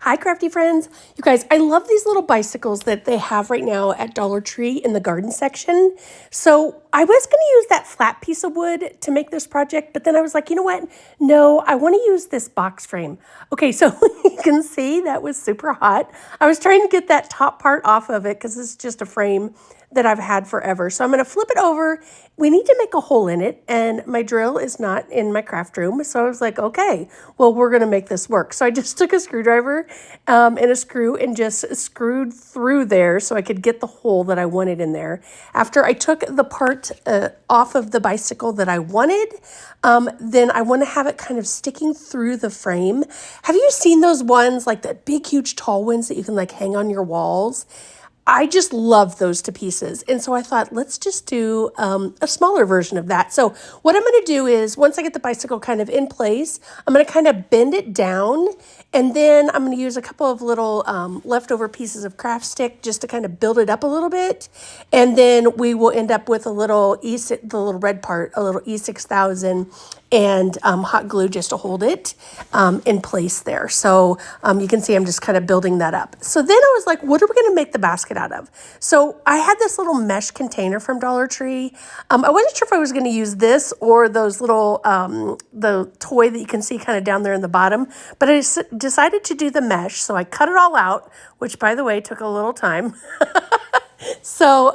Hi, crafty friends. You guys, I love these little bicycles that they have right now at Dollar Tree in the garden section. So I was going to use that flat piece of wood to make this project, but then I was like, you know what? No, I want to use this box frame. Okay, so you can see that was super hot. I was trying to get that top part off of it because it's just a frame that I've had forever. So I'm going to flip it over. We need to make a hole in it, and my drill is not in my craft room. So I was like, okay, well, we're going to make this work. So I just took a screwdriver and a screw and just screwed through there so I could get the hole that I wanted in there. After I took the part off of the bicycle that I wanted, then I want to have it kind of sticking through the frame. Have you seen those ones, like the big, huge, tall ones that you can like hang on your walls? I just love those to pieces. And so I thought, let's just do a smaller version of that. So what I'm going to do is once I get the bicycle kind of in place, I'm going to kind of bend it down. And then I'm going to use a couple of little leftover pieces of craft stick just to kind of build it up a little bit. And then we will end up with a little the little red part, a little E6000 and hot glue just to hold it in place there. So you can see I'm just kind of building that up. So then I was like, what are we going to make the basket out of? So I had this little mesh container from Dollar Tree. I wasn't sure if I was going to use this or those little, the toy that you can see kind of down there in the bottom, but I decided to do the mesh. So I cut it all out, which by the way, took a little time. So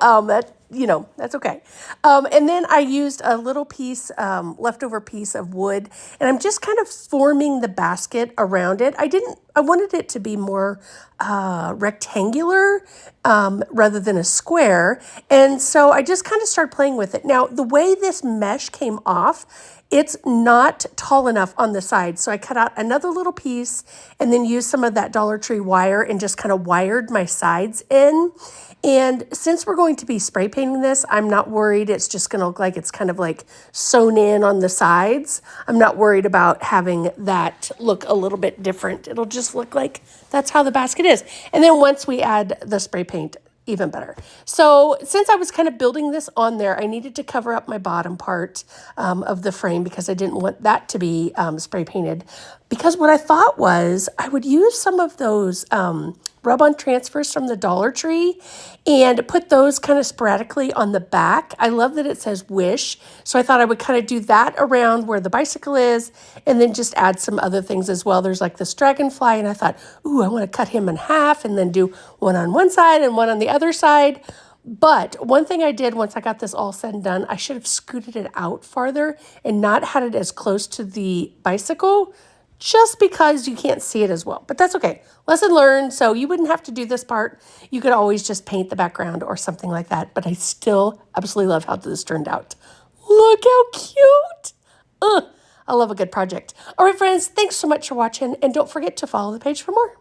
that's okay. And then I used a little piece, leftover piece of wood, and I'm just kind of forming the basket around it. I wanted it to be more rectangular rather than a square. And so I just kind of started playing with it. Now, the way this mesh came off, it's not tall enough on the side. So I cut out another little piece and then used some of that Dollar Tree wire and just kind of wired my sides in. And since we're going to be spray painting this, I'm not worried it's just going to look like it's kind of like sewn in on the sides. I'm not worried about having that look a little bit different. It'll just look like that's how the basket is. And then once we add the spray paint, even better. So since I was kind of building this on there, I needed to cover up my bottom part of the frame because I didn't want that to be spray painted. Because what I thought was I would use some of those rub-on transfers from the Dollar Tree and put those kind of sporadically on the back. I love that it says Wish. So I thought I would kind of do that around where the bicycle is and then just add some other things as well. There's like this dragonfly and I thought, ooh, I want to cut him in half and then do one on one side and one on the other side. But one thing I did once I got this all said and done, I should have scooted it out farther and not had it as close to the bicycle just because you can't see it as well. But that's okay. Lesson learned. So you wouldn't have to do this part. You could always just paint the background or something like that. But I still absolutely love how this turned out. Look how cute. I love a good project. All right, friends, thanks so much for watching. And don't forget to follow the page for more.